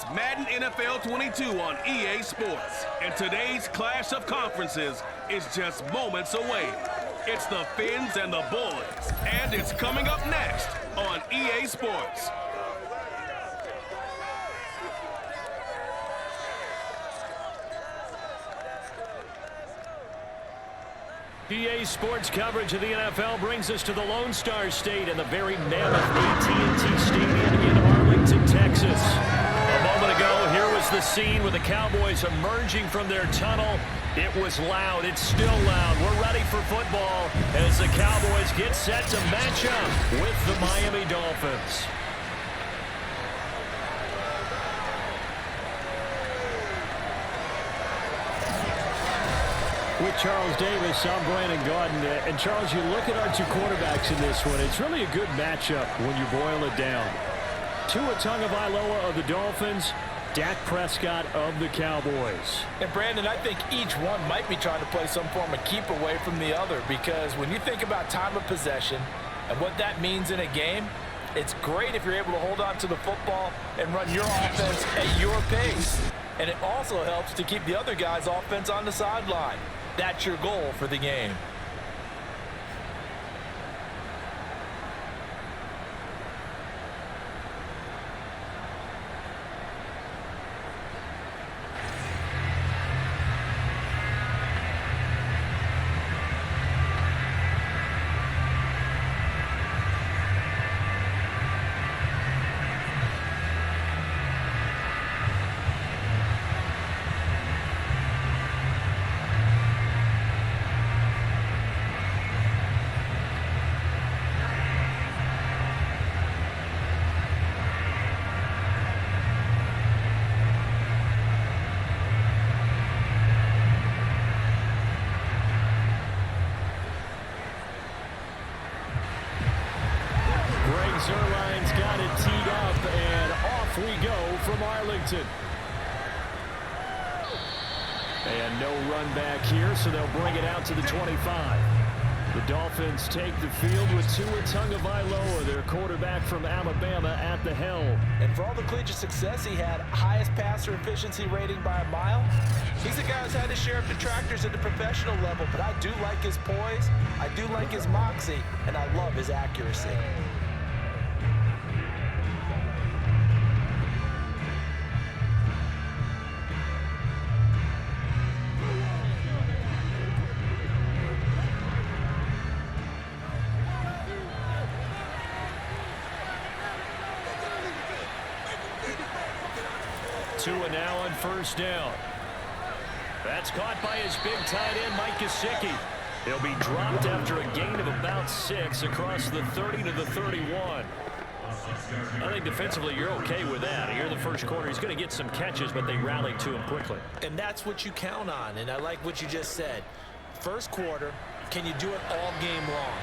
It's Madden NFL 22 on EA Sports, and today's clash of conferences is just moments away. It's the Fins and the Bulls, and it's coming up next on EA Sports. EA Sports coverage of the NFL brings us to the Lone Star State in the very mammoth AT&T Stadium in Arlington, Texas. A moment ago, here was the scene with the Cowboys emerging from their tunnel. It was loud. It's still loud. We're ready for football as the Cowboys get set to match up with the Miami Dolphins. With Charles Davis, I'm Brandon Gaudin. And Charles, you look at our two quarterbacks in this one, it's really a good matchup when you boil it down. Tua Tagovailoa of the Dolphins, Dak Prescott of the Cowboys. And Brandon, I think each one might be trying to play some form of keep away from the other, because when you think about time of possession and what that means in a game, it's great if you're able to hold on to the football and run your offense at your pace. And it also helps to keep the other guy's offense on the sideline. That's your goal for the game. Zerline's got it teed up, and off we go from Arlington. And no run back here, so they'll bring it out to the 25. The Dolphins take the field with Tua Tagovailoa, their quarterback from Alabama, at the helm. And for all the collegiate success he had, highest passer efficiency rating by a mile, he's a guy who's had his share of detractors at the professional level, but I do like his poise, I do like his moxie, and I love his accuracy. Tua now on first down. That's caught by his big tight end, Mike Gesicki. He'll be dropped after a gain of about 6 across the 30 to the 31. I think defensively you're okay with that. Here in the first quarter, he's going to get some catches, but they rallied to him quickly. And that's what you count on, and I like what you just said. First quarter, can you do it all game long?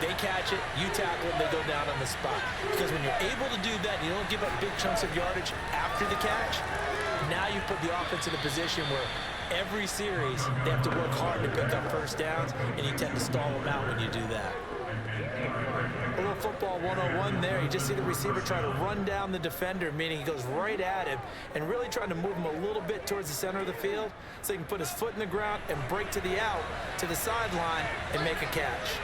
They catch it, you tackle them, they go down on the spot. Because when you're able to do that, you don't give up big chunks of yardage after the catch, now you put the offense in a position where every series they have to work hard to pick up first downs, and you tend to stall them out when you do that. A little football 101 there. You just see the receiver try to run down the defender, meaning he goes right at him and really trying to move him a little bit towards the center of the field so he can put his foot in the ground and break to the out, to the sideline, and make a catch.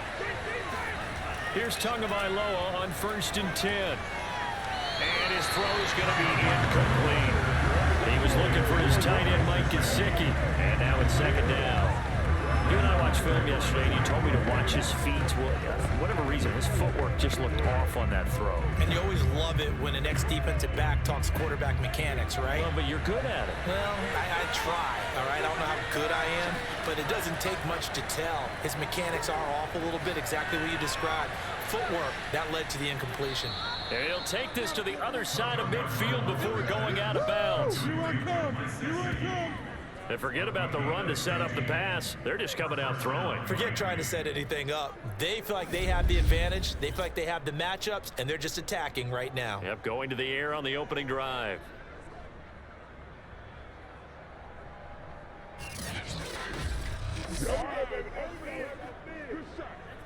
Here's Tagovailoa on 1st and 10. And his throw is going to be incomplete. He was looking for his tight end, Mike Gesicki. And now it's 2nd down. You and I watched film yesterday, and you told me to watch his feet. Well, for whatever reason, his footwork just looked off on that throw. And you always love it when an ex-defensive back talks quarterback mechanics, right? Well, but you're good at it. Well, I try, all right? I don't know how good I am, but it doesn't take much to tell. His mechanics are off a little bit, exactly what you described. Footwork, that led to the incompletion. And he'll take this to the other side of midfield before going out of bounds. And forget about the run to set up the pass. They're just coming out throwing. Forget trying to set anything up. They feel like they have the advantage. They feel like they have the matchups, and they're just attacking right now. Yep, going to the air on the opening drive.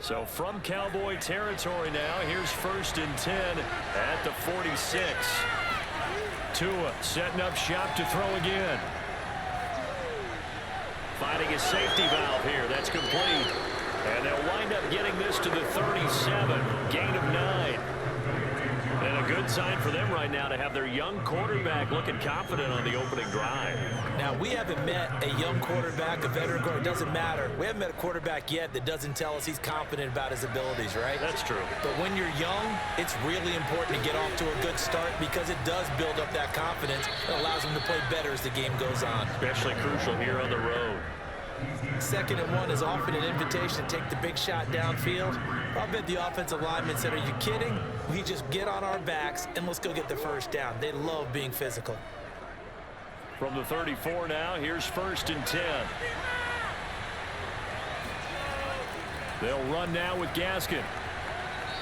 So from Cowboy territory now, here's 1st and 10 at the 46. Tua setting up shop to throw again. Finding a safety valve here. That's complete. And they'll wind up getting this to the 37. Gain of 9. And a good sign for them right now to have their young quarterback looking confident on the opening drive. Now, we haven't met a young quarterback, a veteran quarterback. It doesn't matter. We haven't met a quarterback yet that doesn't tell us he's confident about his abilities, right? That's true. But when you're young, it's really important to get off to a good start because it does build up that confidence. It allows them to play better as the game goes on. Especially crucial here on the road. 2nd and 1 is often an invitation to take the big shot downfield. I bet the offensive lineman said, are you kidding? We just get on our backs and let's go get the first down. They love being physical. From the 34 now, here's 1st and 10. They'll run now with Gaskin.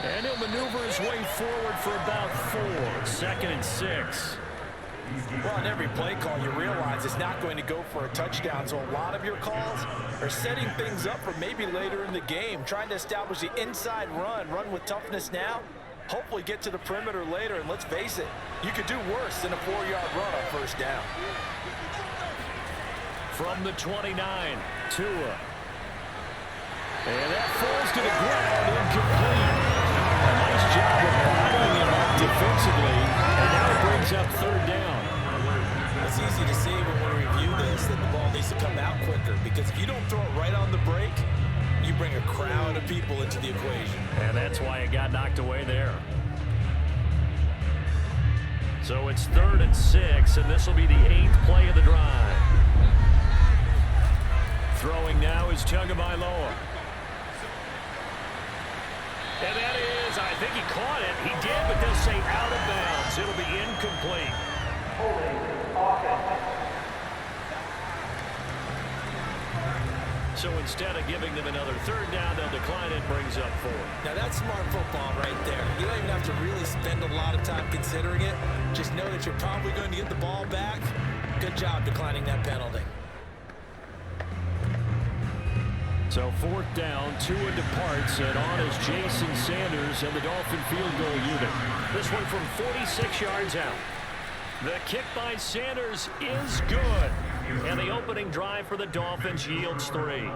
And he'll maneuver his way forward for about 4. 2nd and 6. Well, on every play call, you realize it's not going to go for a touchdown. So a lot of your calls are setting things up for maybe later in the game, trying to establish the inside run with toughness now, hopefully get to the perimeter later. And let's face it, you could do worse than a 4-yard run on 1st down. From the 29, Tua. And that falls to the ground, incomplete. A nice job of bottling him up defensively, and now it brings up 3rd down. It's easy to see when we review this that the ball needs to come out quicker, because if you don't throw it right on the break, you bring a crowd of people into the equation. And that's why it got knocked away there. So it's 3rd and 6, and this will be the 8th play of the drive. Throwing now is Tagovailoa. And that is, I think he caught it. He did, but they'll say out of bounds. It'll be incomplete. So instead of giving them another 3rd down, they'll decline it, brings up 4. Now that's smart football right there. You don't even have to really spend a lot of time considering it. Just know that you're probably going to get the ball back. Good job declining that penalty. So 4th down, Tua departs, and on is Jason Sanders and the Dolphin field goal unit. This one from 46 yards out. The kick by Sanders is good. And the opening drive for the Dolphins yields 3.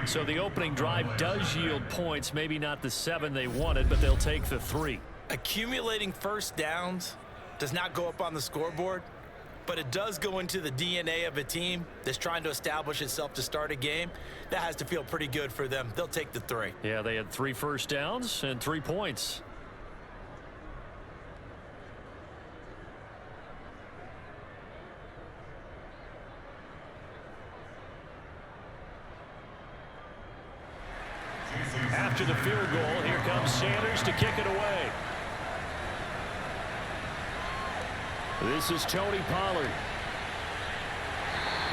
So the opening drive does yield points, maybe not the 7 they wanted, but they'll take the 3. Accumulating 1st downs does not go up on the scoreboard, but it does go into the DNA of a team that's trying to establish itself to start a game. That has to feel pretty good for them. They'll take the 3. Yeah, they had 3 first downs and 3 points. After the field goal, here comes Sanders to kick it away. This is Tony Pollard.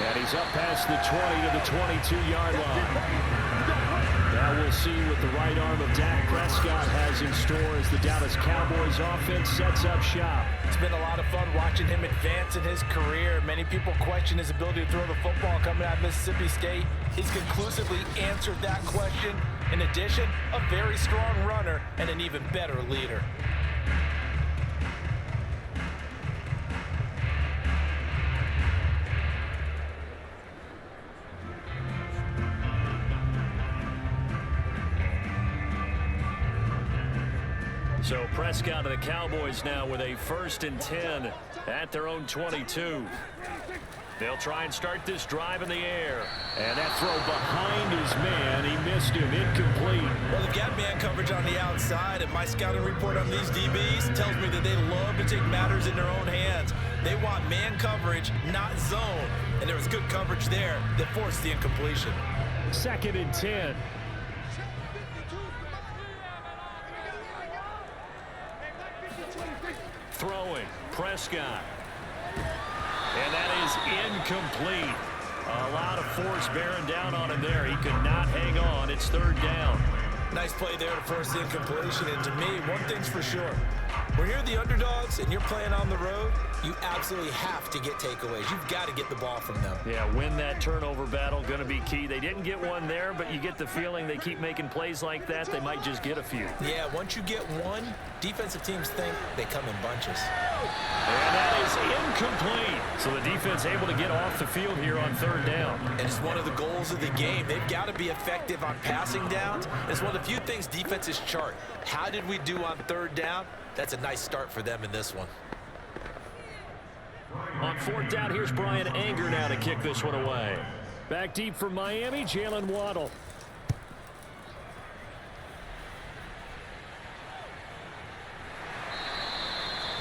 And he's up past the 20 to the 22-yard line. Now we'll see what the right arm of Dak Prescott has in store as the Dallas Cowboys offense sets up shop. It's been a lot of fun watching him advance in his career. Many people question his ability to throw the football coming out of Mississippi State. He's conclusively answered that question. In addition, a very strong runner and an even better leader. So Prescott and the Cowboys now with a 1st and 10 at their own 22. They'll try and start this drive in the air. And that throw behind his man. He missed him. Incomplete. Well, they've got man coverage on the outside, and my scouting report on these DBs tells me that they love to take matters in their own hands. They want man coverage, not zone. And there was good coverage there that forced the incompletion. 2nd and 10. Throwing, Prescott. And that is incomplete. A lot of force bearing down on him there. He could not hang on. It's 3rd down. Nice play there to force the incompletion. And to me, one thing's for sure. When you're the underdogs and you're playing on the road, you absolutely have to get takeaways. You've got to get the ball from them. Yeah, win that turnover battle, going to be key. They didn't get one there, but you get the feeling they keep making plays like that, they might just get a few. Yeah, once you get one, defensive teams think they come in bunches. And that is incomplete. So the defense able to get off the field here on third down. And it's one of the goals of the game. They've got to be effective on passing downs. It's one of the few things defenses chart. How did we do on third down? That's a nice start for them in this one. On fourth down, here's Brian Anger now to kick this one away. Back deep for Miami, Jalen Waddle.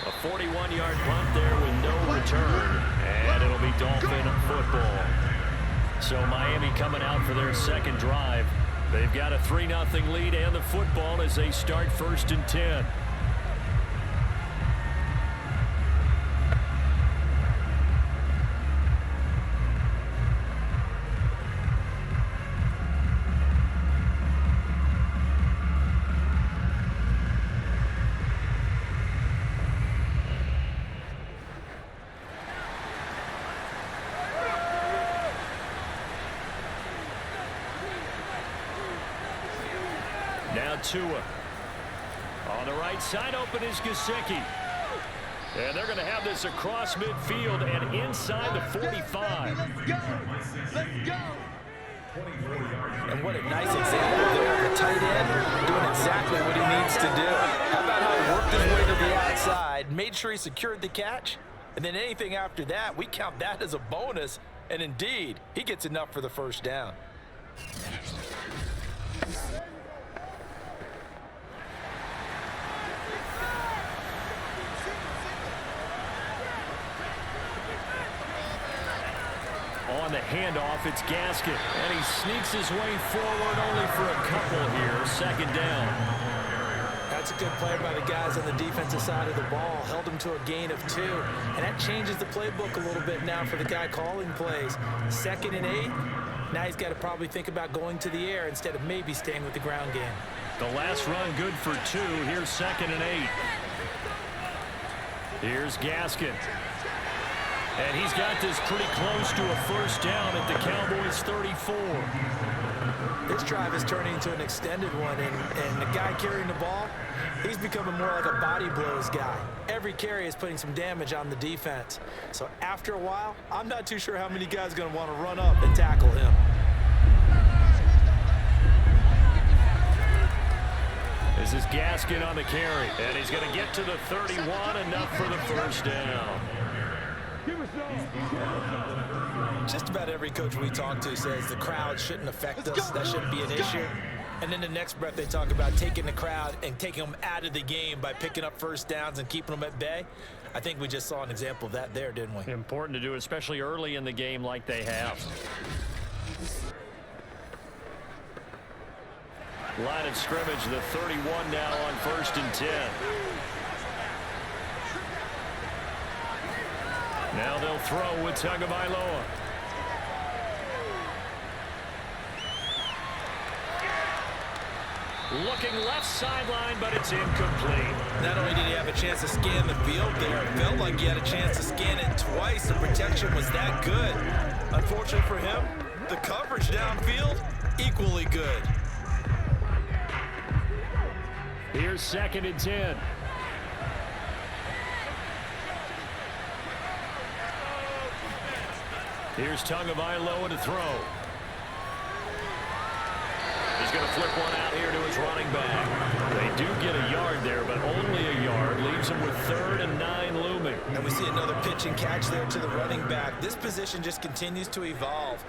A 41-yard punt there with no return. And it'll be Dolphin football. So Miami coming out for their second drive. They've got a 3-0 lead and the football as they start 1st and 10. Now Tua. On the right side, open is Gesicki. And they're going to have this across midfield and inside the 45. Let's go. Let's go. And what a nice example there of the tight end doing exactly what he needs to do. How about how he worked his way to the outside, made sure he secured the catch, and then anything after that, we count that as a bonus. And indeed, he gets enough for the first down. On the handoff, it's Gaskin. And he sneaks his way forward only for a couple here. 2nd down. That's a good play by the guys on the defensive side of the ball. Held him to a gain of 2. And that changes the playbook a little bit now for the guy calling plays. 2nd and 8. Now he's got to probably think about going to the air instead of maybe staying with the ground game. The last run good for 2. Here's 2nd and 8. Here's Gaskin. And he's got this pretty close to a first down at the Cowboys 34. This drive is turning into an extended one, and the guy carrying the ball, he's becoming more like a body blows guy. Every carry is putting some damage on the defense. So after a while, I'm not too sure how many guys are going to want to run up and tackle him. This is Gaskin on the carry, and he's going to get to the 31, enough for the first down. Just about every coach we talk to says the crowd shouldn't affect us. That shouldn't be an issue. And then the next breath they talk about taking the crowd and taking them out of the game by picking up first downs and keeping them at bay. I think we just saw an example of that there, didn't we? Important to do, especially early in the game like they have. Line of scrimmage, the 31 now on 1st and 10. Now they'll throw with Tagovailoa. Looking left sideline, but it's incomplete. Not only did he have a chance to scan the field there, it felt like he had a chance to scan it twice. The protection was that good. Unfortunately for him, the coverage downfield, equally good. Here's 2nd and 10. Here's Tagovailoa to throw. He's going to flip one out here to his running back. They do get a yard there, but only a yard. Leaves him with 3rd and 9 looming. And we see another pitch and catch there to the running back. This position just continues to evolve.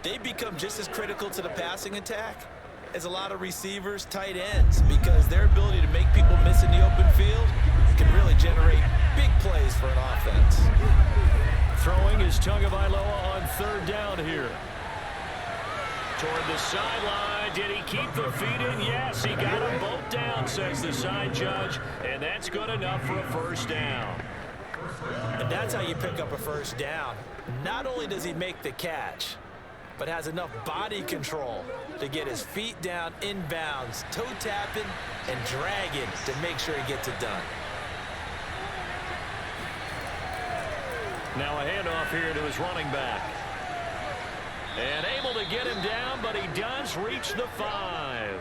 They become just as critical to the passing attack as a lot of receivers, tight ends, because their ability to make people miss in the open field can really generate big plays for an offense. Throwing is Tagovailoa on 3rd down here. Toward the sideline. Did he keep the feet in? Yes, he got them both down, says the side judge. And that's good enough for a first down. And that's how you pick up a first down. Not only does he make the catch, but has enough body control to get his feet down inbounds, toe tapping and dragging to make sure he gets it done. Now a handoff here to his running back. And able to get him down, but he does reach the 5.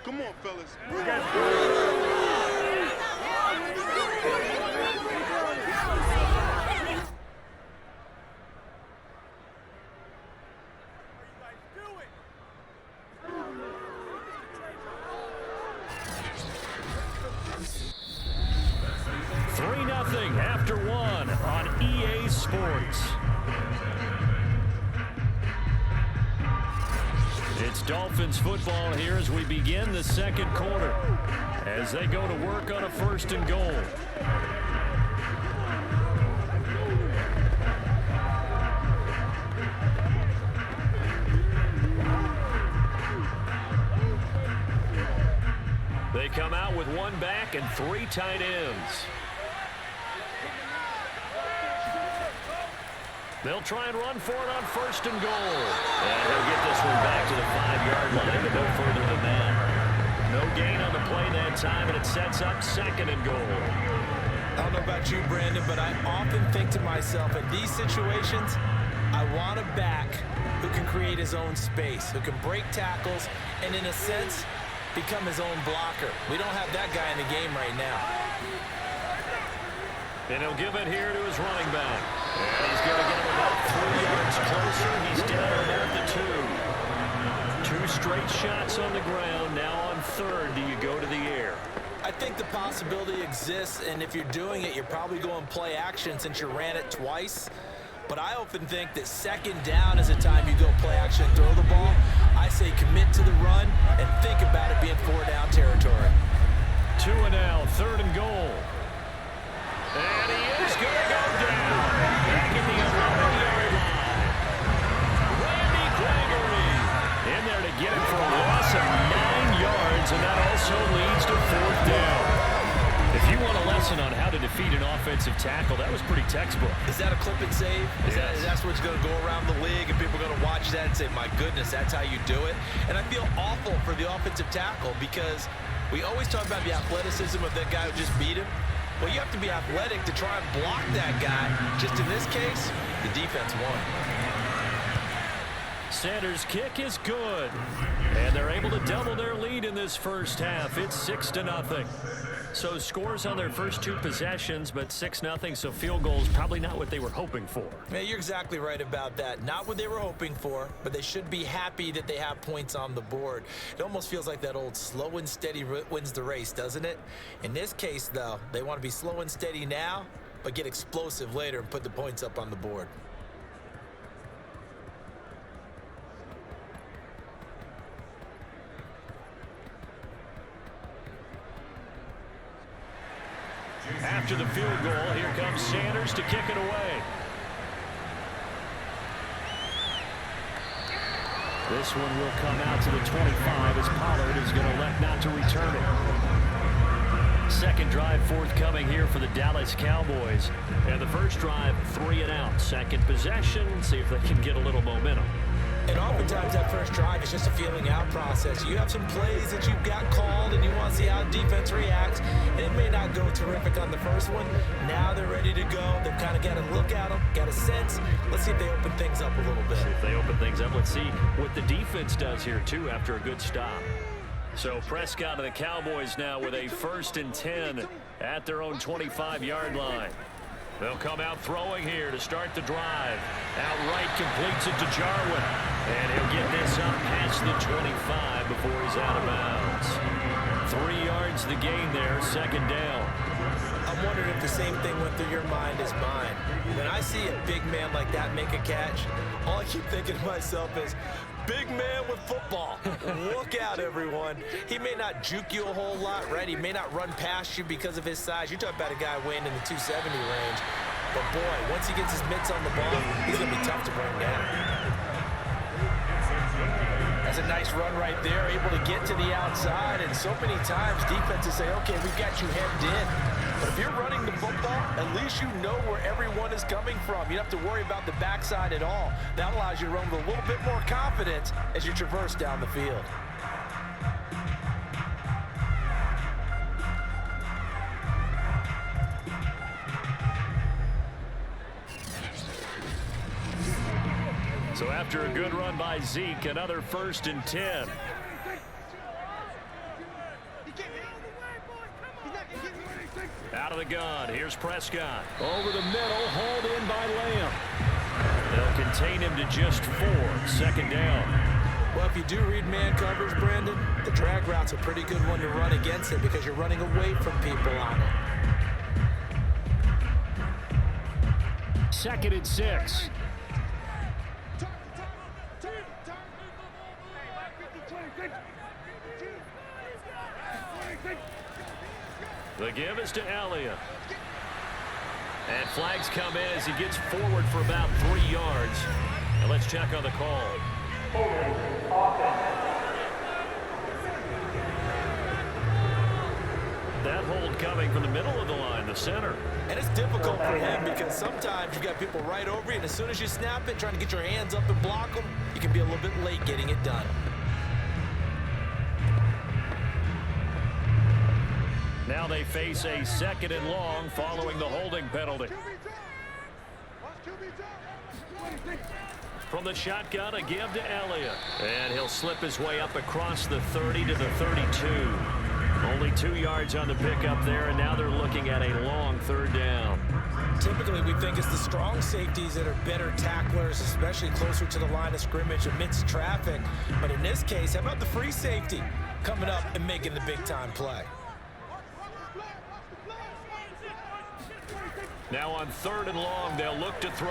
Come on, fellas. After 1 on EA Sports. It's Dolphins football here as we begin the second quarter, as they go to work on a 1st and goal. They come out with 1 back and 3 tight ends. They'll try and run for it on 1st and goal. And he'll get this one back to the 5-yard line, but no further than that. No gain on the play that time, and it sets up 2nd and goal. I don't know about you, Brandon, but I often think to myself, in these situations, I want a back who can create his own space, who can break tackles, and in a sense, become his own blocker. We don't have that guy in the game right now. And he'll give it here to his running back. And he's going to get him about 3 yards closer. He's down there at the 2. 2 straight shots on the ground. Now on 3rd, do you go to the air? I think the possibility exists, and if you're doing it, you're probably going play action since you ran it twice. But I often think that 2nd down is a time you go play action and throw the ball. I say commit to the run and think about it being 4-down territory. 2 and now, 3rd and goal. And he is going to go down. Back in the 11-yard line. Randy Gregory in there to get it for a loss of 9 yards, and that also leads to 4th down. If you want a lesson on how to defeat an offensive tackle, that was pretty textbook. Is that a clip and save? Yes. That's what's going to go around the league, and people are going to watch that and say, my goodness, that's how you do it? And I feel awful for the offensive tackle because we always talk about the athleticism of that guy who just beat him. Well, you have to be athletic to try and block that guy. Just in this case, the defense won. Sanders' kick is good. And they're able to double their lead in this first half. It's 6-0. So scores on their first 2 possessions, but 6-0, so field goals probably not what they were hoping for. Yeah, you're exactly right about that. Not what they were hoping for, but they should be happy that they have points on the board. It almost feels like that old slow and steady wins the race, doesn't it? In this case, though, they want to be slow and steady now, but get explosive later and put the points up on the board. After the field goal, here comes Sanders to kick it away. This one will come out to the 25 as Pollard is going to elect not to return it. Second drive forthcoming here for the Dallas Cowboys. And the first drive, 3 and out. Second possession, see if they can get a little momentum. And oftentimes that first drive is just a feeling out process. You have some plays that you've got called and you want to see how defense reacts. And it may not go terrific on the first one. Now they're ready to go. They've kind of got a look at them, got a sense. Let's see if they open things up a little bit. See if they open things up. Let's see what the defense does here, too, after a good stop. So Prescott and the Cowboys now with a 1st and 10 at their own 25-yard line. They'll come out throwing here to start the drive. Outright completes it to Jarwin. And he'll get this up past the 25 before he's out of bounds. 3 yards the gain there, 2nd down. I'm wondering if the same thing went through your mind as mine. When I see a big man like that make a catch, all I keep thinking to myself is, big man with football. Look out, everyone. He may not juke you a whole lot, right? He may not run past you because of his size. You're talking about a guy weighing in the 270 range. But, boy, once he gets his mitts on the ball, he's going to be tough to bring down. That's a nice run right there, able to get to the outside. And so many times defenses say, okay, we've got you hemmed in. But if you're running the football, at least you know where everyone is coming from. You don't have to worry about the backside at all. That allows you to run with a little bit more confidence as you traverse down the field. So after a good run by Zeke, another 1st and 10. Out of the gun, here's Prescott. Over the middle, hauled in by Lamb. They'll contain him to just 4, 2nd down. Well, if you do read man coverage, Brandon, the drag route's a pretty good one to run against it because you're running away from people on it. 2nd and 6. The give is to Elliott. And flags come in as he gets forward for about 3 yards. And let's check on the call. That hold coming from the middle of the line, the center. And it's difficult for him because sometimes you've got people right over you, and as soon as you snap it, trying to get your hands up and block them, you can be a little bit late getting it done. Now they face a 2nd and long following the holding penalty. From the shotgun, a give to Elliott. And he'll slip his way up across the 30 to the 32. Only 2 yards on the pickup there, and now they're looking at a long 3rd down. Typically, we think it's the strong safeties that are better tacklers, especially closer to the line of scrimmage amidst traffic. But in this case, how about the free safety coming up and making the big-time play? Now on 3rd and long, they'll look to throw.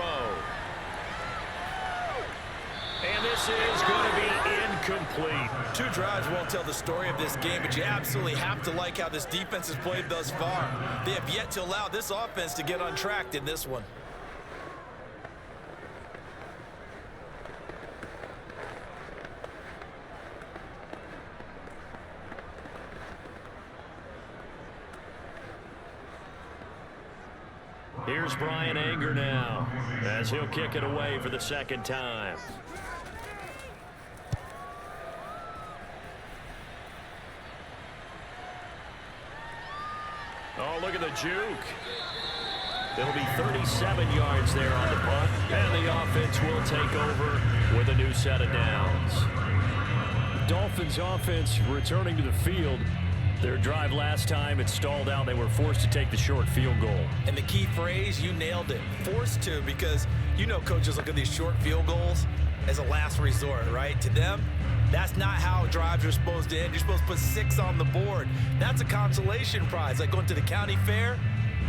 And this is going to be incomplete. 2 drives won't tell the story of this game, but you absolutely have to like how this defense has played thus far. They have yet to allow this offense to get untracked in this one. Here's Brian Anger now, as he'll kick it away for the 2nd time. Oh, look at the juke. It'll be 37 yards there on the punt, and the offense will take over with a new set of downs. Dolphins offense returning to the field. Their drive last time, it stalled out. They were forced to take the short field goal. And the key phrase, you nailed it. Forced to, because you know coaches look at these short field goals as a last resort, right? To them, that's not how drives are supposed to end. You're supposed to put 6 on the board. That's a consolation prize. Like going to the county fair,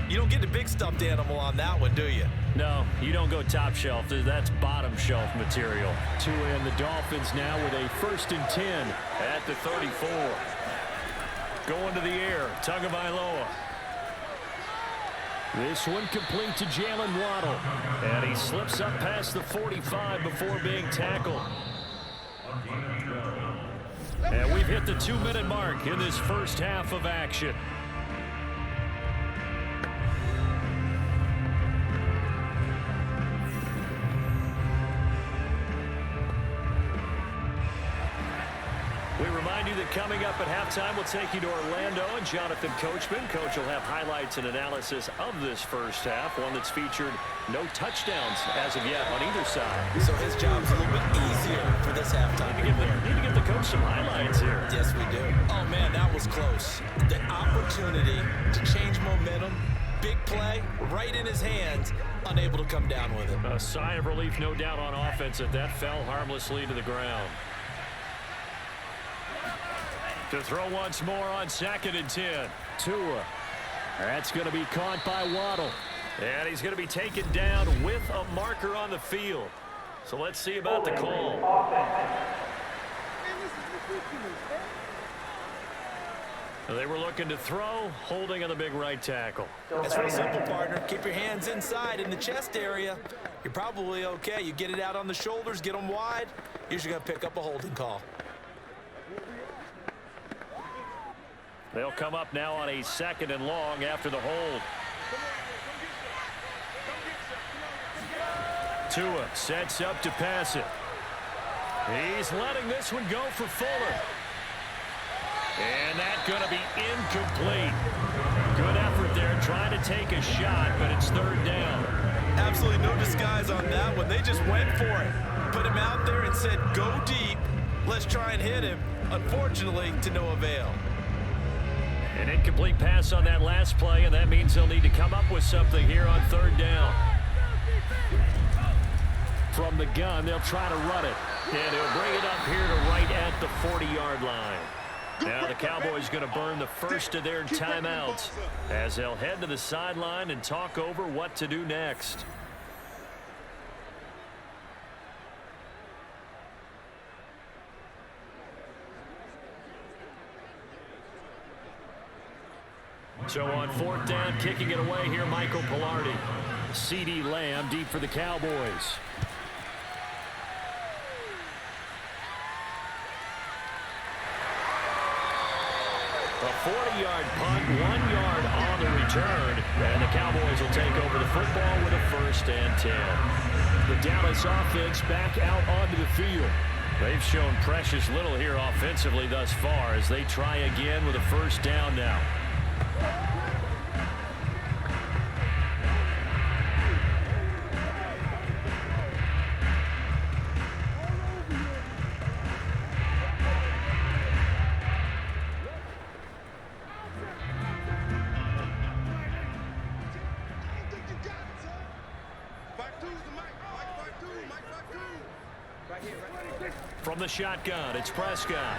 you don't get the big stuffed animal on that one, do you? No, you don't go top shelf. That's bottom shelf material. To end the Dolphins now with a 1st and 10 at the 34. Going to the air, Tagovailoa. This one complete to Jalen Waddle. And he slips up past the 45 before being tackled. And we've hit the 2-minute mark in this first half of action. We remind you that coming up at halftime, we'll take you to Orlando and Jonathan Coachman. Coach will have highlights and analysis of this first half, one that's featured no touchdowns as of yet on either side. So his job's a little bit easier for this halftime. Need to give the coach some highlights here. Yes, we do. Oh, man, that was close. The opportunity to change momentum, big play, right in his hands, unable to come down with it. A sigh of relief, no doubt, on offense that fell harmlessly to the ground. To throw once more on 2nd and 10. Tua. That's going to be caught by Waddle. And he's going to be taken down with a marker on the field. So let's see about the call. They were looking to throw, holding on the big right tackle. It's real simple, partner. Keep your hands inside in the chest area. You're probably okay. You get it out on the shoulders, get them wide. Usually going to pick up a holding call. They'll come up now on a 2nd and long after the hold. Tua sets up to pass it. He's letting this one go for Fuller. And that's going to be incomplete. Good effort there trying to take a shot, but it's 3rd down. Absolutely no disguise on that one. They just went for it. put him out there and said, go deep. Let's try and hit him. Unfortunately, to no avail. An incomplete pass on that last play, and that means they'll need to come up with something here on third down. From the gun, they'll try to run it. And he'll bring it up here to right at the 40-yard line. Now the Cowboys going to burn the first of their timeouts as they'll head to the sideline and talk over what to do next. So on fourth down, kicking it away here, Michael Pilardi. C.D. Lamb deep for the Cowboys. A 40-yard punt, 1 yard on the return, and the Cowboys will take over the football with a 1st and 10. The Dallas offense back out onto the field. They've shown precious little here offensively thus far as they try again with a 1st down now. From the shotgun, it's Prescott.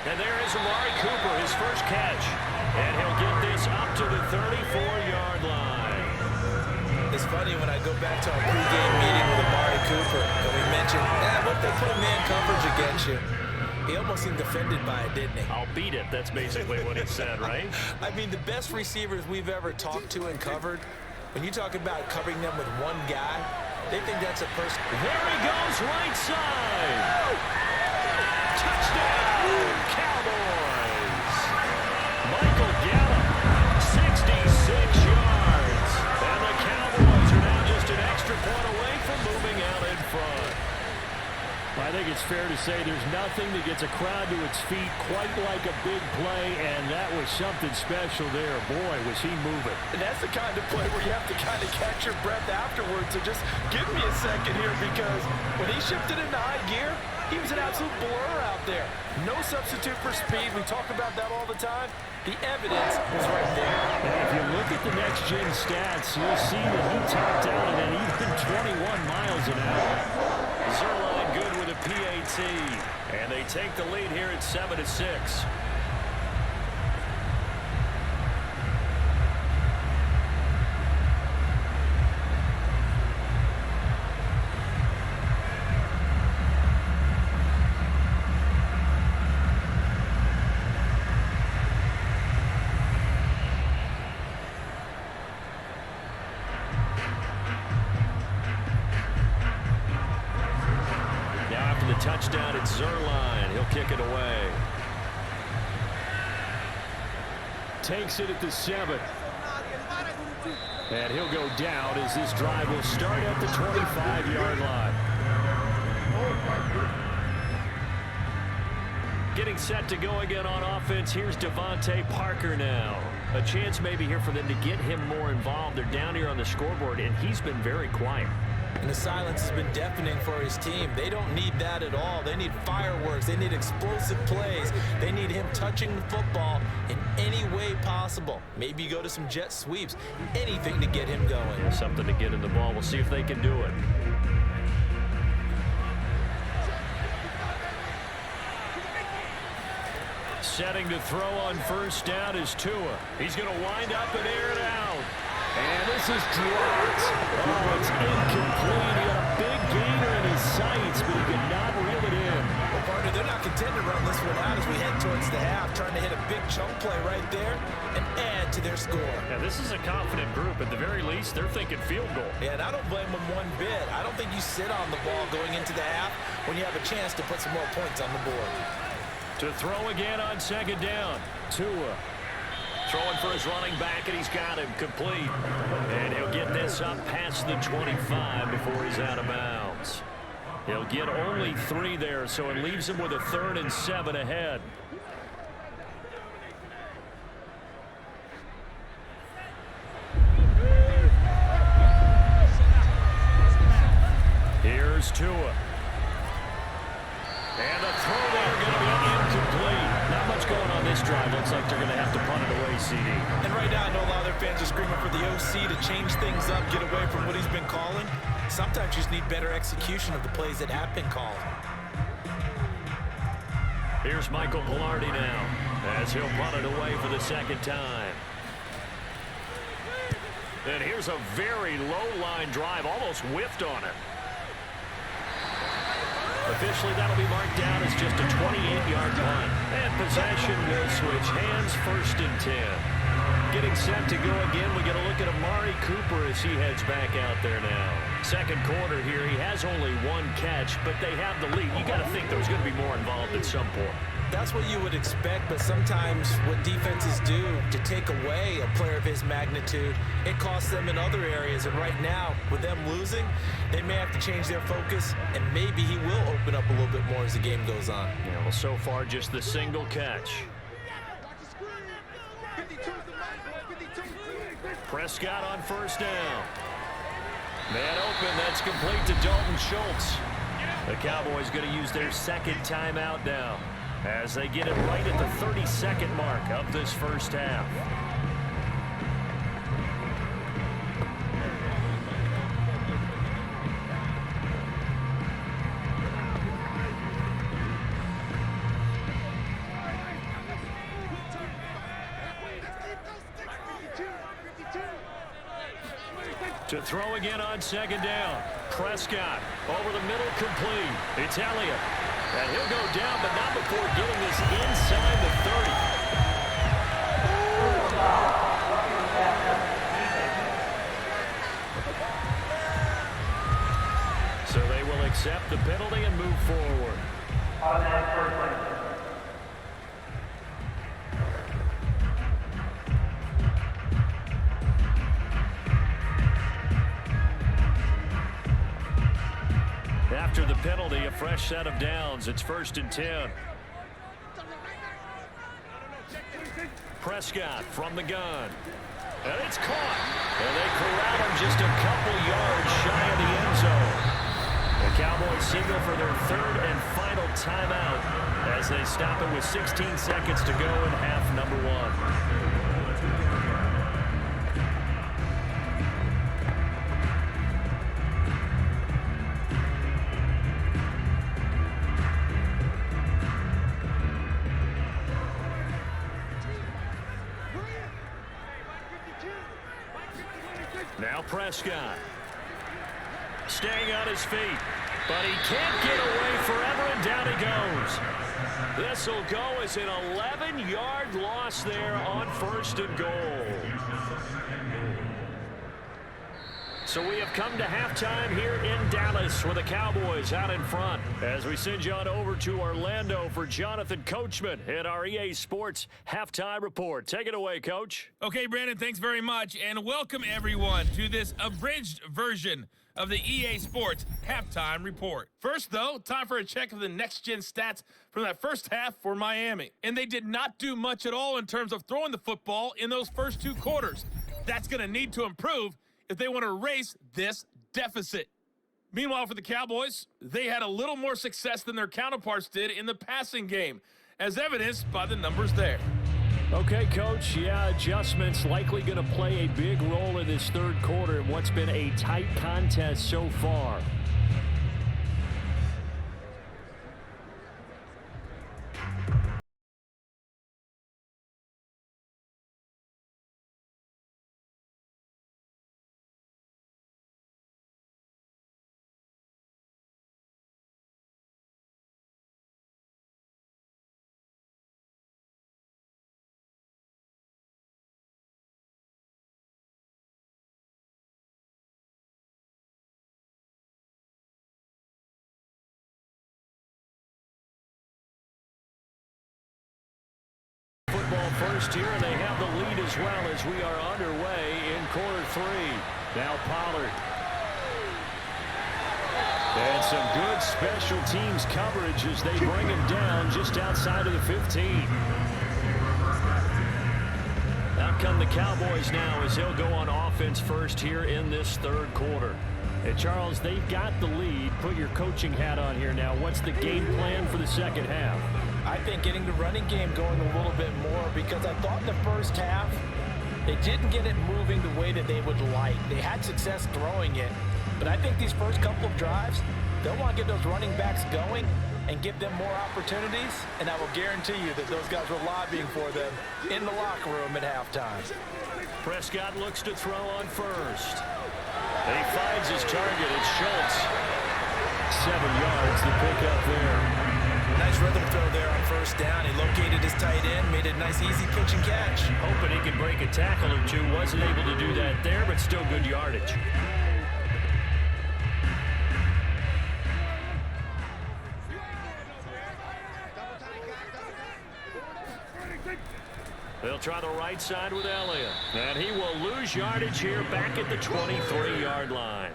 And there is Amari Cooper, his first catch. And he'll get this up to the 34-yard line. It's funny when I go back to our pregame meeting with Amari Cooper, and we mentioned, what if they put man coverage against you? He almost seemed offended by it, didn't he? I'll beat it. That's basically what he said, right? I mean, the best receivers we've ever talked to and covered, when you talk about covering them with one guy, they think that's a person. There he goes, right side. Touchdown, Cowboys. Michael Gallup, 66 yards. And the Cowboys are now just an extra point away from moving out in front. I think it's fair to say there's nothing that gets a crowd to its feet quite like a big play, and that was something special there. Boy, was he moving. And that's the kind of play where you have to kind of catch your breath afterwards. So just give me a second here, because when he shifted into high gear, he was an absolute blur out there. No substitute for speed. We talk about that all the time. The evidence was right there. And if you look at the next-gen stats, you'll see that he topped out at an even 21 miles an hour. Zerline good with a PAT. And they take the lead here at 7-6. Touchdown at Zerline. He'll kick it away. Takes it at the 7. And he'll go down as this drive will start at the 25-yard line. Getting set to go again on offense. Here's Devontae Parker now. A chance maybe here for them to get him more involved. They're down here on the scoreboard, and he's been very quiet. And the silence has been deafening for his team. They don't need that at all. They need fireworks. They need explosive plays. They need him touching the football in any way possible. Maybe you go to some jet sweeps. Anything to get him going. Something to get in the ball. We'll see if they can do it. Setting to throw on first down is Tua. He's going to wind up and air it out. And this is dropped. Oh, it's incomplete. He had a big gainer in his sights, but he could not reel it in. Well, partner, they're not content to run this one out as we head towards the half, trying to hit a big chunk play right there and add to their score. Now, this is a confident group. At the very least, they're thinking field goal. Yeah, and I don't blame them one bit. I don't think you sit on the ball going into the half when you have a chance to put some more points on the board. To throw again on second down. Tua. Throwing for his running back, and he's got him complete. And he'll get this up past the 25 before he's out of bounds. He'll get only 3 there, so it leaves him with a 3rd and 7 ahead. Here's Tua. And the throw there going to be incomplete. Not much going on this drive. Looks like they're going to have to punt it away, CD. And right now, I know a lot of their fans are screaming for the OC to change things up, get away from what he's been calling. Sometimes you just need better execution of the plays that have been called. Here's Michael Pilardi now, as he'll punt it away for the second time. And here's a very low-line drive, almost whiffed on it. Officially, that'll be marked down as just a 28-yard punt. And possession will switch hands, 1st and 10. Getting set to go again, we get a look at Amari Cooper as he heads back out there now. Second quarter here, he has only 1 catch, but they have the lead. You got to think there's going to be more involved at some point. That's what you would expect, but sometimes what defenses do to take away a player of his magnitude, it costs them in other areas. And right now, with them losing, they may have to change their focus, and maybe he will open up a little bit more as the game goes on. Yeah, well, so far, just the single catch. Prescott on 1st down. Man open, that's complete to Dalton Schultz. The Cowboys going to use their 2nd timeout now, as they get it right at the 32nd mark of this first half. To throw again on 2nd down. Prescott over the middle, complete. Italia. And he'll go down, but not before getting this inside the 30. So they will accept the penalty and move forward. Automatic first place. After the penalty, a fresh set of downs. It's 1st and 10. Prescott from the gun. And it's caught. And they corral him just a couple yards shy of the end zone. The Cowboys signal for their 3rd and final timeout as they stop it with 16 seconds to go in half number 1. Now Prescott staying on his feet, but he can't get away forever, and down he goes. This will go as an 11-yard loss there on 1st and goal. So we have come to halftime here in Dallas with the Cowboys out in front as we send you on over to Orlando for Jonathan Coachman in our EA Sports Halftime Report. Take it away, Coach. Okay, Brandon, thanks very much, and welcome everyone to this abridged version of the EA Sports Halftime Report. First, though, time for a check of the next-gen stats from that first half for Miami. And they did not do much at all in terms of throwing the football in those first 2 quarters. That's going to need to improve if they want to erase this deficit. Meanwhile, for the Cowboys, they had a little more success than their counterparts did in the passing game, as evidenced by the numbers there. Okay, Coach, yeah, adjustments likely going to play a big role in this 3rd quarter in what's been a tight contest so far. Football first here, and they have the lead as well as we are underway in quarter 3. Now Pollard. And some good special teams coverage as they bring him down just outside of the 15. Out come the Cowboys now as they'll go on offense first here in this 3rd quarter. And Charles, they've got the lead. Put your coaching hat on here now. What's the game plan for the second half? I think getting the running game going a little bit more, because I thought in the first half they didn't get it moving the way that they would like. They had success throwing it, but I think these first couple of drives, they'll want to get those running backs going and give them more opportunities, and I will guarantee you that those guys were lobbying for them in the locker room at halftime. Prescott looks to throw on first. And he finds his target. It's Schultz. 7 yards to pick up there. Nice rhythm throw there on first down. He located his tight end, made a nice easy pitch and catch. Hoping he could break a tackle or two. Wasn't able to do that there, but still good yardage. They'll try the right side with Elliott. And he will lose yardage here back at the 23-yard line.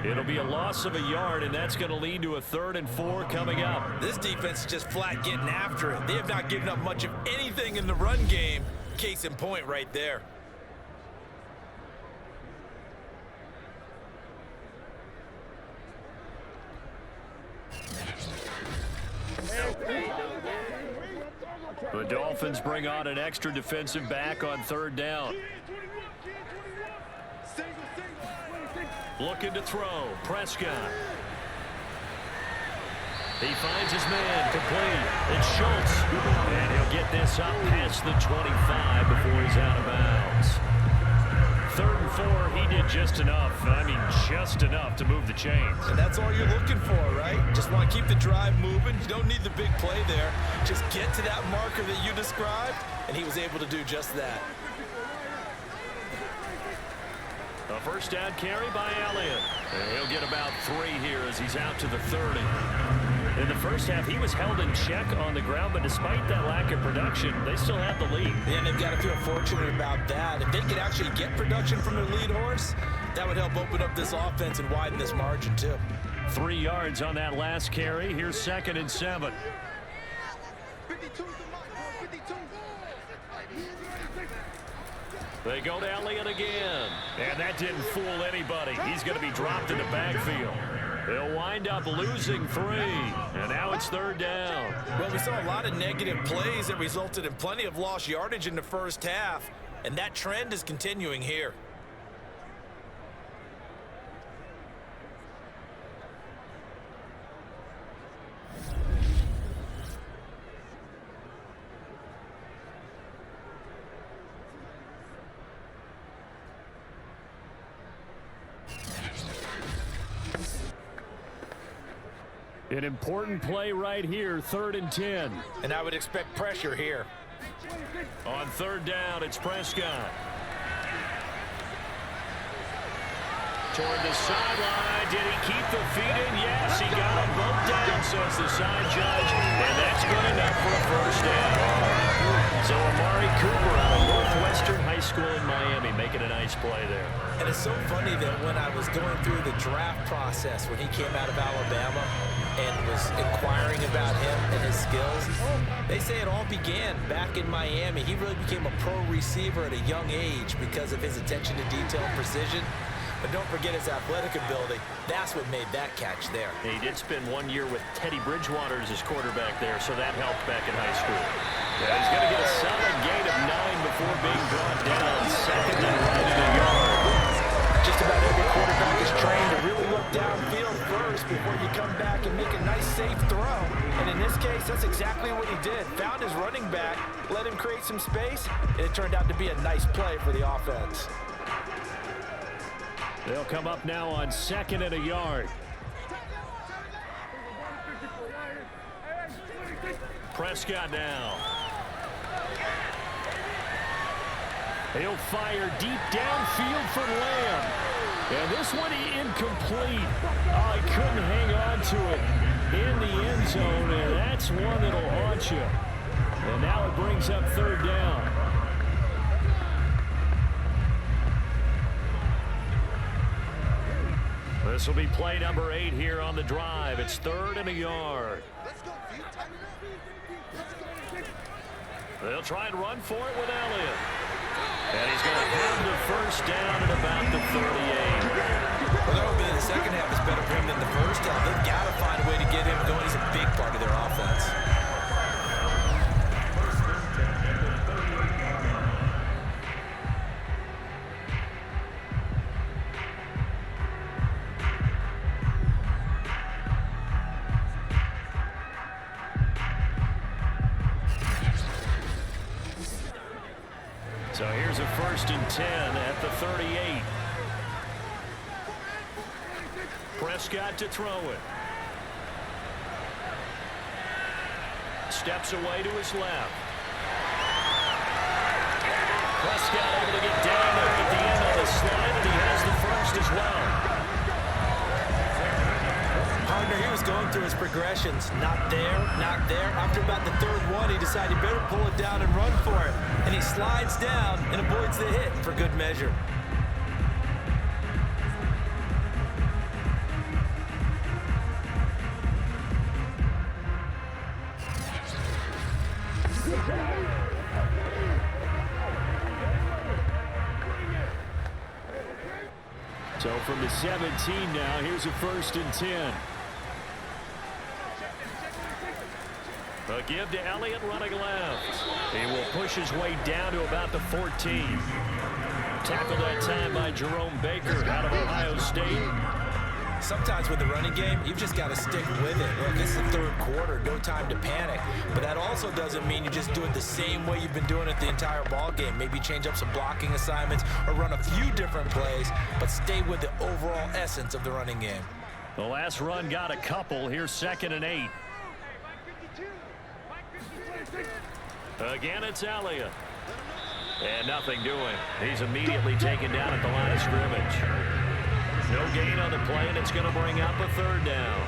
It'll be a loss of a yard, and that's going to lead to a 3rd and 4 coming up. This defense is just flat getting after it. They have not given up much of anything in the run game. Case in point right there. The Dolphins bring on an extra defensive back on 3rd down. Looking to throw. Prescott. He finds his man complete. It's Schultz. And he'll get this up past the 25 before he's out of bounds. 3rd and 4, he did just enough. I mean, just enough to move the chains. And that's all you're looking for, right? Just want to keep the drive moving. You don't need the big play there. Just get to that marker that you described, and he was able to do just that. A first down carry by Elliott. And he'll get about 3 here as he's out to the 30. In the first half, he was held in check on the ground, but despite that lack of production, they still have the lead. And they've got to feel fortunate about that. If they could actually get production from their lead horse, that would help open up this offense and widen this margin, too. 3 yards on that last carry. Here's 2nd and 7. They go to Elliott again. And that didn't fool anybody. He's going to be dropped in the backfield. They'll wind up losing 3. And now it's 3rd down. Well, we saw a lot of negative plays that resulted in plenty of lost yardage in the first half. And that trend is continuing here. An important play right here, 3rd and 10. And I would expect pressure here. On 3rd down, it's Prescott. Toward the sideline. Did he keep the feet in? Yes, he got them both down, says the side judge. And that's good enough for a first down. So Amari Cooper out of Northwestern High School in Miami making a nice play there. And it's so funny that when I was going through the draft process when he came out of Alabama and was inquiring about him and his skills, they say it all began back in Miami. He really became a pro receiver at a young age because of his attention to detail and precision. But don't forget his athletic ability. That's what made that catch there. He did spend 1 year with Teddy Bridgewater as his quarterback there, so that helped back in high school. Yeah, he's going to get a solid gain of 9 before being brought down. 2nd and right at a yard. Just about every quarterback is trained to really look downfield first before you come back and make a nice, safe throw. And in this case, that's exactly what he did. Found his running back, let him create some space, and it turned out to be a nice play for the offense. They'll come up now on 2nd and a yard. Prescott now. He'll fire deep downfield for Lamb. And this one incomplete. Oh, he couldn't hang on to it in the end zone, and that's one that'll haunt you. And now it brings up 3rd down. This will be play number 8 here on the drive. It's 3rd and a yard. They'll try and run for it with Elliott. And he's going to have the first down at about the 38. Well, they're hoping that the second half is better for him than the first half. They've got to find a way to get him going. He's a big part of their offense. So here's a 1st and 10 at the 38. Prescott to throw it. Steps away to his left. Prescott able to get down there at the end of the slide, and he has the first as well. Partner, he was going through his progressions. Not there, not there. After about the third one, he decided he better pull it down and run for it. And he slides down and avoids the hit for good measure. So from the 17 now, here's a 1st and 10. A give to Elliott running left. He will push his way down to about the 14. Tackled that time by Jerome Baker out of Ohio State. Sometimes with the running game, you've just got to stick with it. Look, it's the third quarter, no time to panic. But that also doesn't mean you just do it the same way you've been doing it the entire ball game. Maybe change up some blocking assignments or run a few different plays, but stay with the overall essence of the running game. The last run got a couple. Here's 2nd and 8. Again, it's Elliott. And nothing doing. He's immediately taken down at the line of scrimmage. No gain on the play, and it's going to bring up a 3rd down.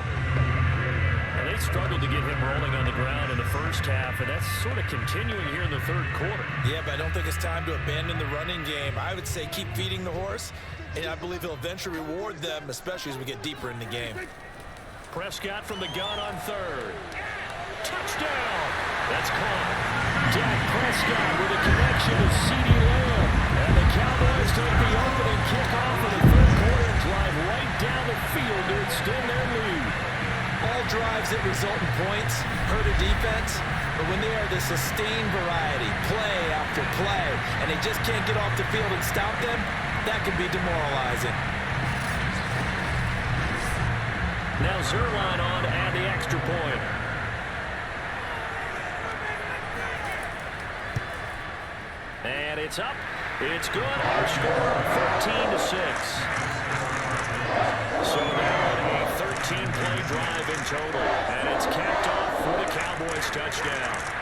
And they struggled to get him rolling on the ground in the first half, and that's sort of continuing here in the 3rd quarter. Yeah, but I don't think it's time to abandon the running game. I would say keep feeding the horse, and I believe he'll eventually reward them, especially as we get deeper in the game. Prescott from the gun on 3rd. Touchdown! That's caught. Dak Prescott with a connection to CeeDee Lamb. And the Cowboys take the opening kickoff of the 3rd quarter and drive right down the field to extend their lead. All drives that result in points hurt a defense, but when they are the sustained variety, play after play, and they just can't get off the field and stop them, that can be demoralizing. Now Zuerlein on to add the extra point. And it's up. It's good. Our score 14-6. So now a 13-play drive in total. And it's capped off for the Cowboys touchdown.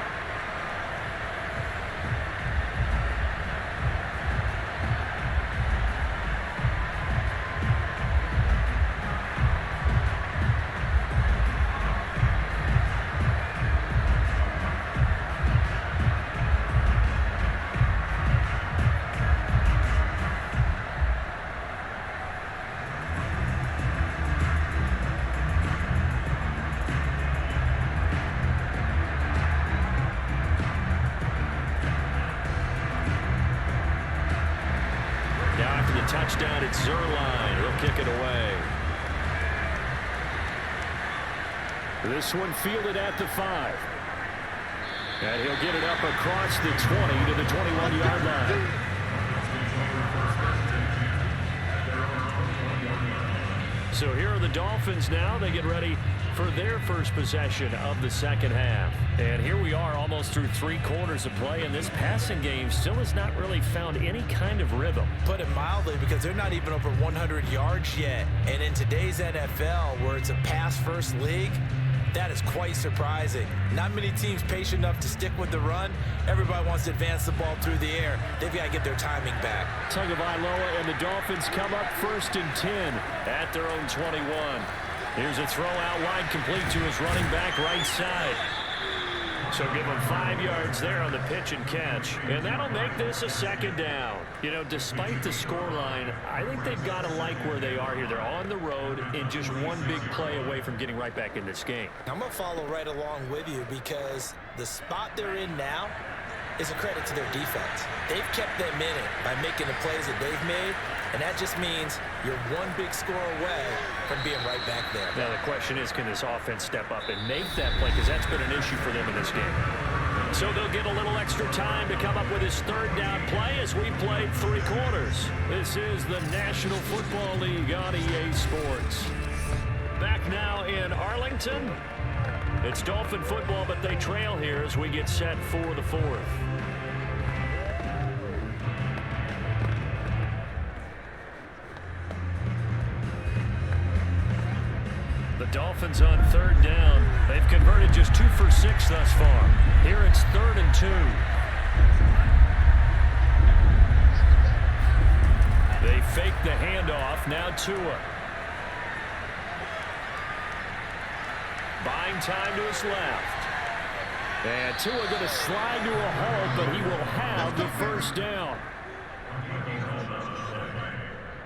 Touchdown, it's Zuerlein. He'll kick it away. This one fielded at the 5. And he'll get it up across the 20 to the 21-yard line. So here are the Dolphins now. They get ready for their first possession of the second half. And here we are almost through 3 quarters of play, and this passing game still has not really found any kind of rhythm. Put it mildly, because they're not even over 100 yards yet. And in today's NFL, where it's a pass-first league, that is quite surprising. Not many teams patient enough to stick with the run. Everybody wants to advance the ball through the air. They've got to get their timing back. Tagovailoa and the Dolphins come up 1st and 10 at their own 21. Here's a throw out wide, complete to his running back right side. So give him 5 yards there on the pitch and catch. And that'll make this a 2nd down. You know, despite the scoreline, I think they've got to like where they are here. They're on the road and just one big play away from getting right back in this game. I'm going to follow right along with you, because the spot they're in now is a credit to their defense. They've kept them in it by making the plays that they've made, And that just means you're one big score away from being right back there. Now the question is, can this offense step up and make that play? Because that's been an issue for them in this game. So they'll get a little extra time to come up with his third down play as we played 3 quarters. This is the National Football League on EA Sports. Back now in Arlington. It's Dolphin football, but they trail here as we get set for the 4th. The Dolphins on 3rd down. They've converted just 2 for 6 thus far. Here it's 3rd and 2. They fake the handoff. Now Tua. Buying time to his left. And Tua going to slide to a halt, but he will have the first down.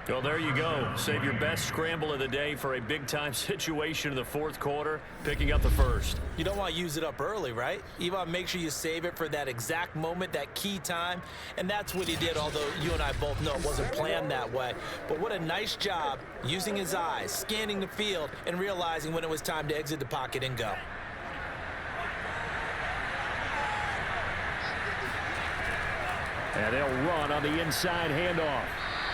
Well, there you go. Save your best scramble of the day for a big-time situation in the 4th quarter, picking up the first. You don't want to use it up early, right? You want to make sure you save it for that exact moment, that key time. And that's what he did, although you and I both know it wasn't planned that way. But what a nice job using his eyes, scanning the field, and realizing when it was time to exit the pocket and go. And they'll run on the inside handoff.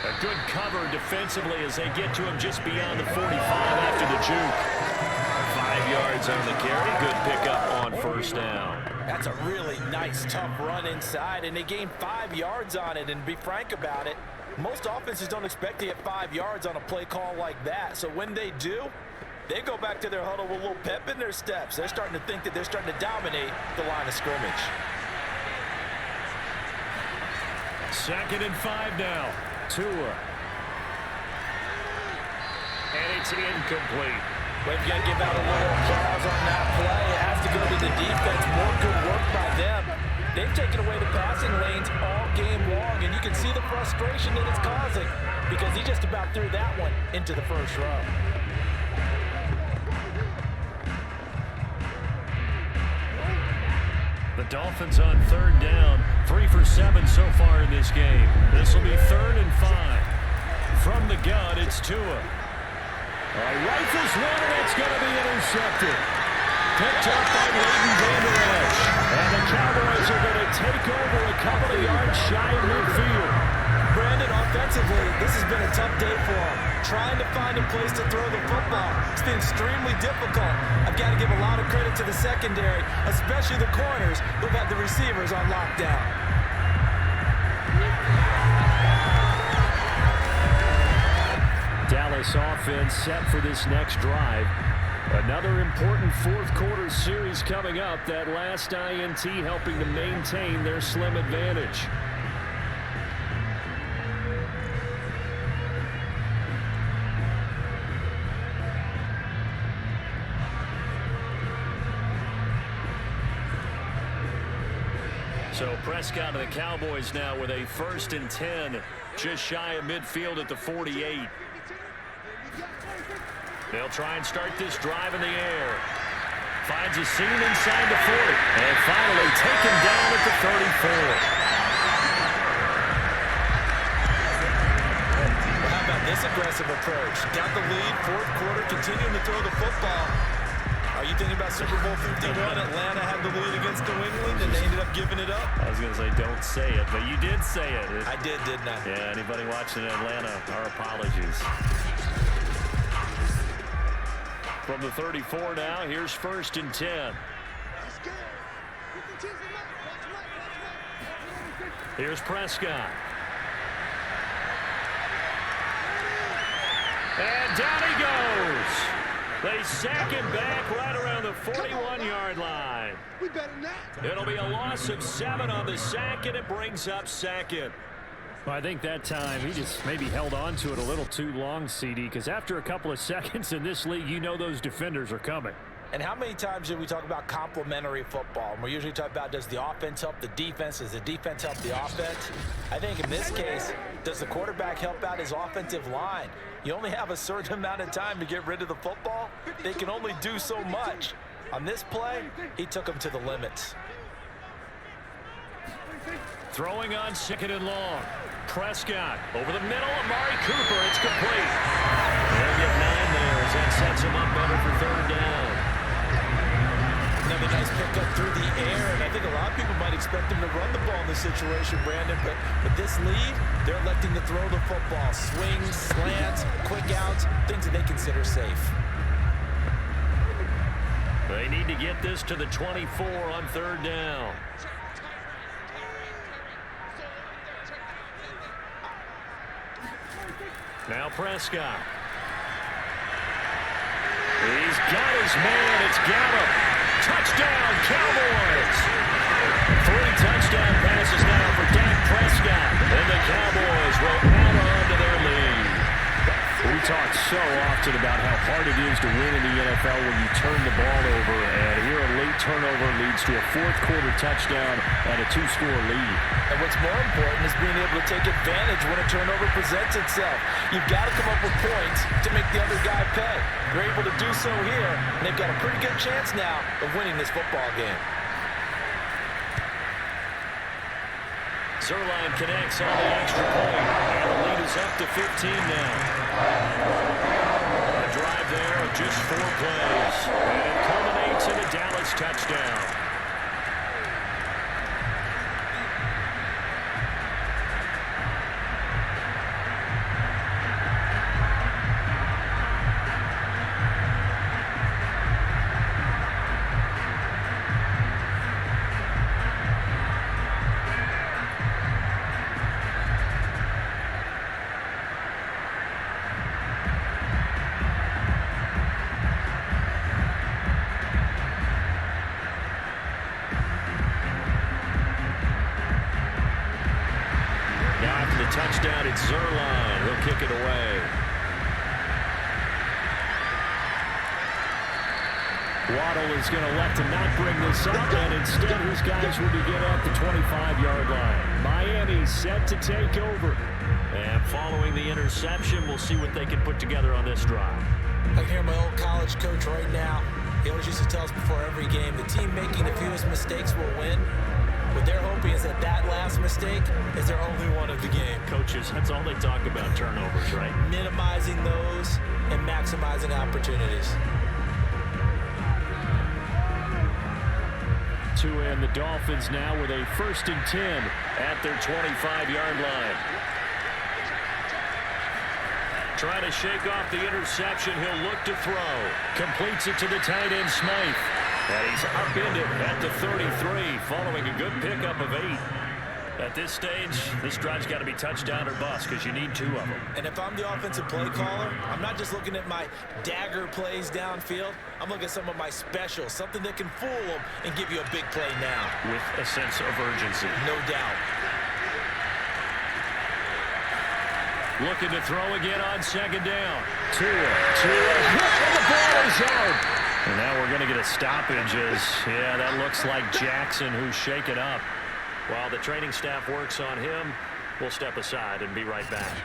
A good cover defensively as they get to him just beyond the 45 after the juke. 5 yards on the carry. Good pickup on first down. That's a really nice, tough run inside, and they gained 5 yards on it. And be frank about it, most offenses don't expect to get 5 yards on a play call like that. So when they do, they go back to their huddle with a little pep in their steps. They're starting to think that they're starting to dominate the line of scrimmage. 2nd and 5 now. Tua. And it's incomplete. We've got to give out a little applause on that play. It has to go to the defense. More good work by them. They've taken away the passing lanes all game long, and you can see the frustration that it's causing because he just about threw that one into the first row. The Dolphins on 3rd down. 3 for 7 so far in this game. This will be 3rd and 5. From the gun, it's Tua. Rifles one, and it's going to be intercepted. Picked up by Leighton Vander Esch. And the Cowboys are going to take over a couple of yards shy of midfield. Brandon, offensively, this has been a tough day for him. Trying to find a place to throw the football. It's been extremely difficult. I've got to give a lot of credit to the secondary, especially the corners who've had the receivers on lockdown. Dallas offense set for this next drive. Another important 4th quarter series coming up. That last INT helping to maintain their slim advantage. So Prescott and the Cowboys now with a 1st and 10, just shy of midfield at the 48. They'll try and start this drive in the air. Finds a seam inside the 40. And finally taken down at the 34. Well, how about this aggressive approach? Got the lead, 4th quarter, continuing to throw the football. Are you thinking about Super Bowl 51? Atlanta had the lead against New England, and they ended up giving it up. I was going to say, don't say it, but you did say it. I did, didn't I? Yeah, anybody watching Atlanta, our apologies. From the 34 now, here's 1st and 10. Here's Prescott. And down he goes. They sack him back right around the 41-yard line. It'll be a loss of 7 on the sack, and it brings up 2nd. Well, I think that time he just maybe held on to it a little too long, CD, because after a couple of seconds in this league, you know those defenders are coming. And how many times did we talk about complementary football? And we're usually talking about, does the offense help the defense? Does the defense help the offense? I think in this case, does the quarterback help out his offensive line? You only have a certain amount of time to get rid of the football. They can only do so much. On this play, he took them to the limits. Throwing on 2nd and long. Prescott. Over the middle, Amari Cooper. It's complete. They'll get 9 there as that sets him up better for third down. Another nice pickup through the air, and I think a lot of people might expect him to run the ball in this situation, Brandon, but with this lead, they're electing to throw the football. Swings, slants, quick outs, things that they consider safe. They need to get this to the 24 on third down. Now Prescott. He's got his man. It's got him. Touchdown, Cowboys. 3 touchdown passes now for Dak Prescott. And the Cowboys will add on to their lead. We talk so often about how hard it is to win in the NFL when you turn the ball over. And here a late turnover leads to a fourth-quarter touchdown and a 2-score lead. And what's more important is being able to take advantage when a turnover presents itself. You've got to come up with points to make the other guy pay. They're able to do so here, and they've got a pretty good chance now of winning this football game. Zerline connects on the extra point, and the lead is up to 15 now. A drive there of just 4 plays, and it culminates in a Dallas touchdown. Touchdown, it's Zerline. He'll kick it away. Waddle is going to elect to not bring this up, and instead his guys will begin at the 25-yard line. Miami set to take over. And following the interception, we'll see what they can put together on this drive. I can hear my old college coach right now. He always used to tell us before every game, the team making the fewest mistakes will win. What they're hoping is that that last mistake is their only one of the game. Coaches, that's all they talk about, turnovers, right? Minimizing those and maximizing opportunities. To end the Dolphins now with a 1st and 10 at their 25-yard line. Trying to shake off the interception. He'll look to throw. Completes it to the tight end, Smythe. And he's upended at the 33, following a good pickup of 8. At this stage, this drive's got to be touchdown or bust because you need 2 of them. And if I'm the offensive play caller, I'm not just looking at my dagger plays downfield. I'm looking at some of my specials, something that can fool them and give you a big play now. With a sense of urgency. No doubt. Looking to throw again on 2nd down. Tua, and the ball is out. And now we're going to get a stoppage as, yeah, that looks like Jackson who's shaken up. While the training staff works on him, we'll step aside and be right back.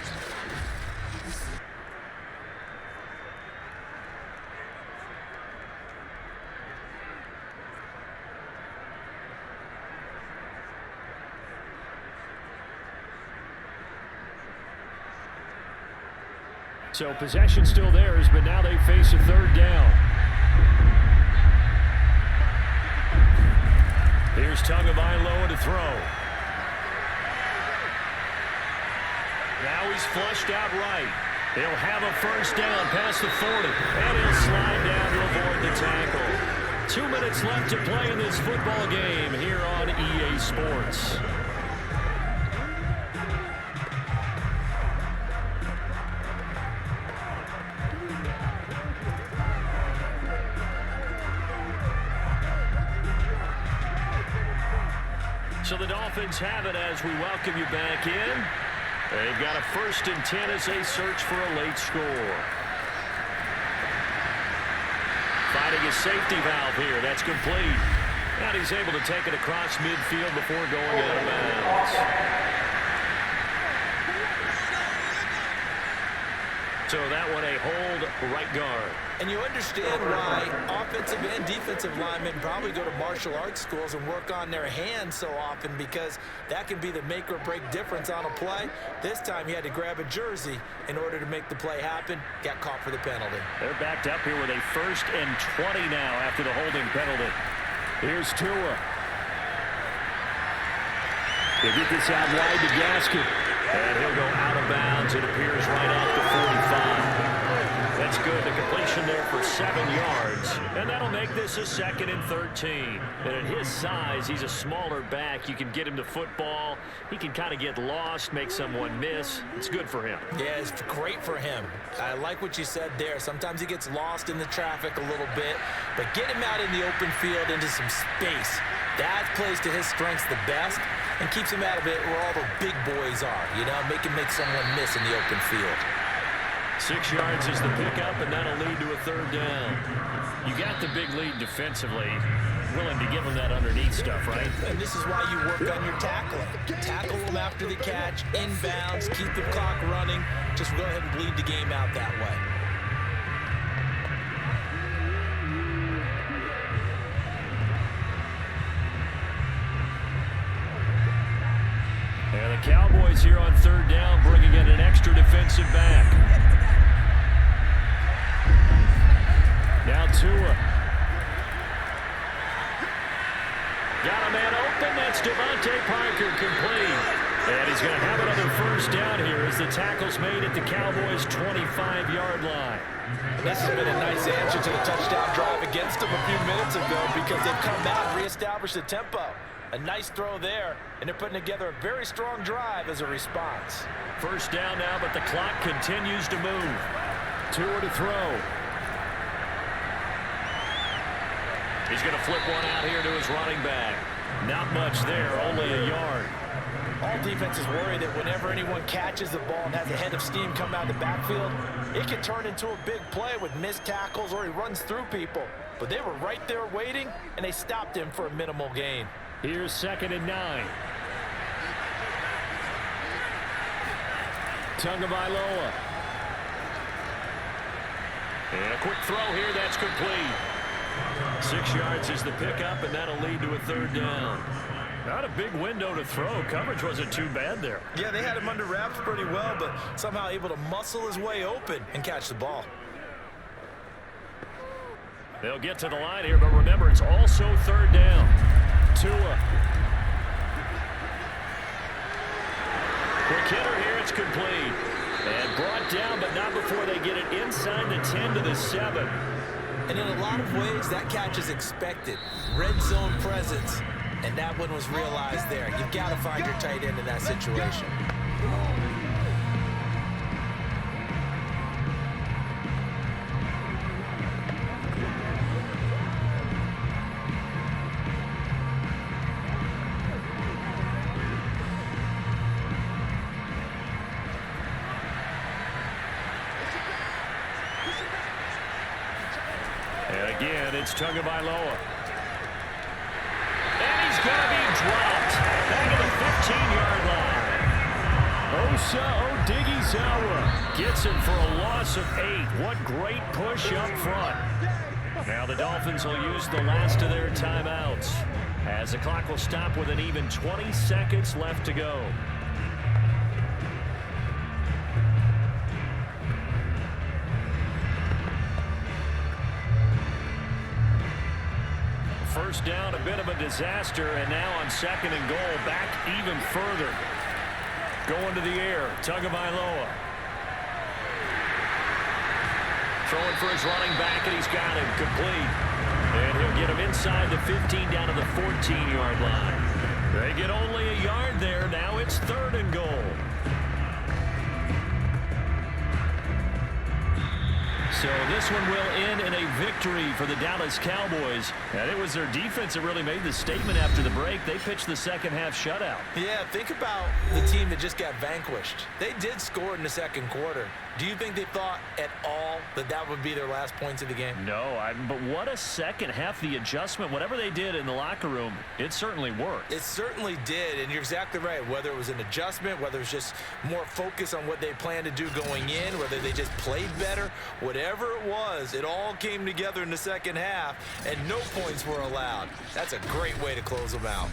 So possession still theirs, but now they face a 3rd down. Here's Tagovailoa to throw. Now he's flushed out right. He'll have a 1st down past the 40, and he'll slide down to avoid the tackle. 2 minutes left to play in this football game here on EA Sports. So the Dolphins have it as we welcome you back in. They've got a 1st and 10 as they search for a late score. Finding his safety valve here. That's complete. And he's able to take it across midfield before going out of bounds. So that one a hold right guard. And you understand why offensive and defensive linemen probably go to martial arts schools and work on their hands so often, because that can be the make or break difference on a play. This time he had to grab a jersey in order to make the play happen. Got caught for the penalty. They're backed up here with a 1st and 20 now after the holding penalty. Here's Tua. They get this out wide to Gaskin. And he'll go out of bounds. It appears right at the 45. That's good. The completion there for 7 yards. And that'll make this a 2nd and 13. And at his size, he's a smaller back. You can get him to football. He can kind of get lost, make someone miss. It's good for him. Yeah, it's great for him. I like what you said there. Sometimes he gets lost in the traffic a little bit. But get him out in the open field into some space. That plays to his strengths the best and keeps him out of it where all the big boys are, you know, make someone miss in the open field. 6 yards is the pickup, and that'll lead to a 3rd down. You got the big lead defensively. Willing to give them that underneath stuff, right? And this is why you work on your tackling. Tackle them after the catch, inbounds, keep the clock running. Just go ahead and bleed the game out that way. And the Cowboys here on 3rd down, bringing in an extra defensive back. Now Tua. Got a man open. That's Devontae Parker, complete. And he's going to have another 1st down here as the tackle's made at the Cowboys' 25-yard line. This has been a nice answer to the touchdown drive against them a few minutes ago, because they've come out and reestablished the tempo. A nice throw there, and they're putting together a very strong drive as a response. 1st down now, but the clock continues to move. Tua to throw. He's going to flip one out here to his running back. Not much there, only a yard. All defenses worry that whenever anyone catches the ball and has a head of steam come out of the backfield, it can turn into a big play with missed tackles or he runs through people. But they were right there waiting, and they stopped him for a minimal gain. Here's 2nd and 9. Tagovailoa. And a quick throw here, that's complete. 6 yards is the pickup, and that'll lead to a 3rd down. Not a big window to throw. Coverage wasn't too bad there. Yeah, they had him under wraps pretty well, but somehow able to muscle his way open and catch the ball. They'll get to the line here, but remember, it's also 3rd down. Tua. Quick hitter here, it's complete. And brought down, but not before they get it inside the 10 to the 7. And in a lot of ways, that catch is expected. Red zone presence. And that one was realized there. You've got to find your tight end in that situation. And again, it's Tagovailoa. And he's going to be dropped back at the 15-yard line. Osa Odighizuwa gets him for a loss of 8. What great push up front. Now the Dolphins will use the last of their timeouts, as the clock will stop with an even 20 seconds left to go. First down, a bit of a disaster, and now on 2nd and goal, back even further. Going to the air, Tagovailoa. Throwing for his running back, and he's got him complete. And he'll get him inside the 15 down to the 14-yard line. They get only a yard there. Now it's 3rd and goal. So this one will end in a victory for the Dallas Cowboys. And it was their defense that really made the statement after the break. They pitched the second half shutout. Yeah, think about the team that just got vanquished. They did score in the 2nd quarter, Do you think they thought at all that that would be their last points of the game? No, but what a second half. The adjustment, whatever they did in the locker room, it certainly worked. It certainly did, and you're exactly right. Whether it was an adjustment, whether it was just more focus on what they planned to do going in, whether they just played better, whatever it was, it all came together in the second half, and no points were allowed. That's a great way to close them out.